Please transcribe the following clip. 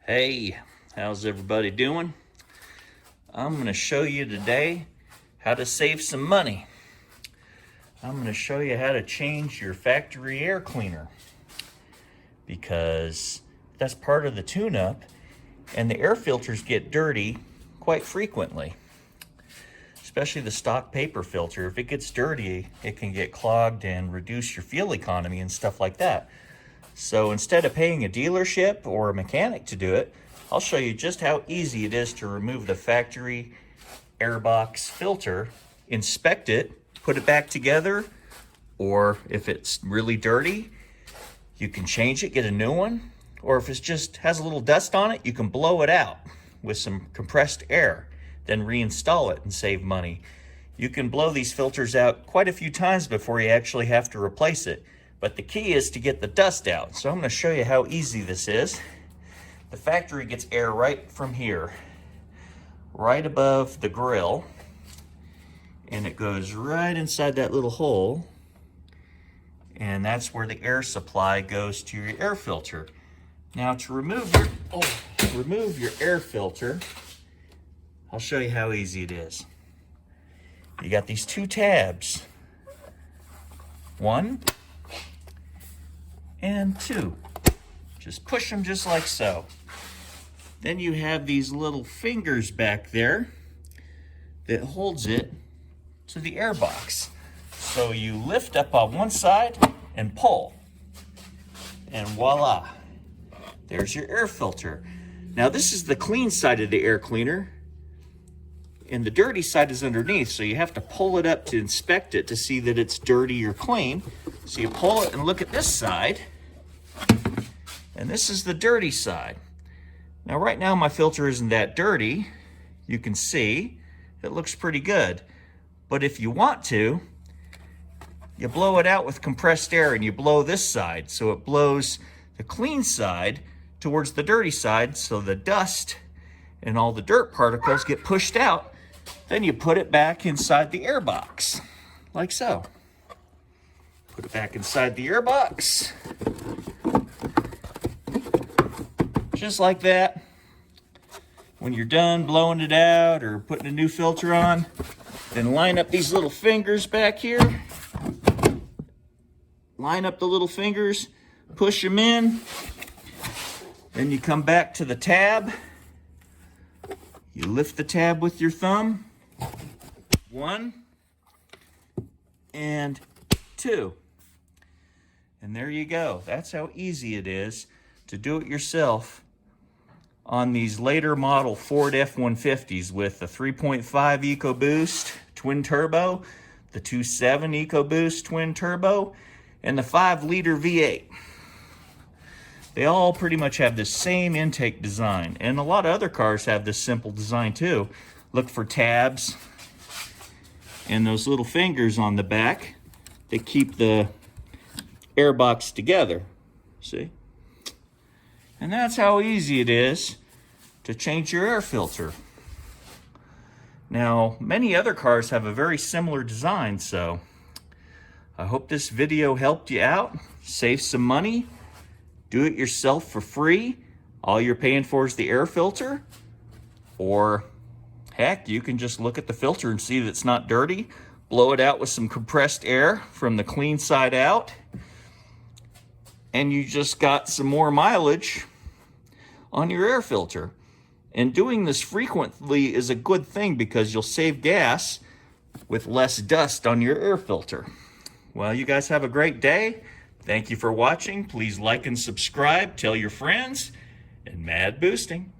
Hey, how's everybody doing? I'm going to show you today how to save some money. I'm going to show you how to change your factory air cleaner, because that's part of the tune-up, and the air filters get dirty quite frequently, especially the stock paper filter. If it gets dirty, it can get clogged and reduce your fuel economy and stuff like that. So instead of paying a dealership or a mechanic to do it, I'll show you just how easy it is to remove the factory airbox filter, inspect it, put it back together, or if it's really dirty, you can change it, get a new one, or if it just has a little dust on it, you can blow it out with some compressed air, then reinstall it and save money. You can blow these filters out quite a few times before you actually have to replace it. But the key is to get the dust out. So I'm going to show you how easy this is. The factory gets air right from here, right above the grill, and it goes right inside that little hole, and that's where the air supply goes to your air filter. Now to remove your air filter, I'll show you how easy it is. You got these two tabs, 1 and 2. Just push them just like so. Then you have these little fingers back there that holds it to the air box. So you lift up on one side and pull, and voila, there's your air filter. Now this is the clean side of the air cleaner, and the dirty side is underneath, so you have to pull it up to inspect it to see that it's dirty or clean. So you pull it and look at this side, and this is the dirty side. Now right now my filter isn't that dirty. You can see it looks pretty good. But if you want to, you blow it out with compressed air, and you blow this side, so it blows the clean side towards the dirty side, so the dust and all the dirt particles get pushed out. Then you put it back inside the air box, like so. Put it back inside the air box, just like that. When you're done blowing it out or putting a new filter on, then line up these little fingers back here. Line up the little fingers, push them in. Then you come back to the tab. You lift the tab with your thumb. 1 and 2. And there you go. That's how easy it is to do it yourself on these later model Ford F-150s with the 3.5 EcoBoost twin turbo, the 2.7 EcoBoost twin turbo, and the 5-liter V8. They all pretty much have the same intake design, and a lot of other cars have this simple design too. Look for tabs and those little fingers on the back that keep the airbox together. See? And that's how easy it is to change your air filter. Now, many other cars have a very similar design, so I hope this video helped you out, save some money, do it yourself for free. All you're paying for is the air filter. Or heck, you can just look at the filter and see that it's not dirty, blow it out with some compressed air from the clean side out, and you just got some more mileage on your air filter. And doing this frequently is a good thing because you'll save gas with less dust on your air filter. Well, you guys have a great day. Thank you for watching. Please like and subscribe, tell your friends, and mad boosting.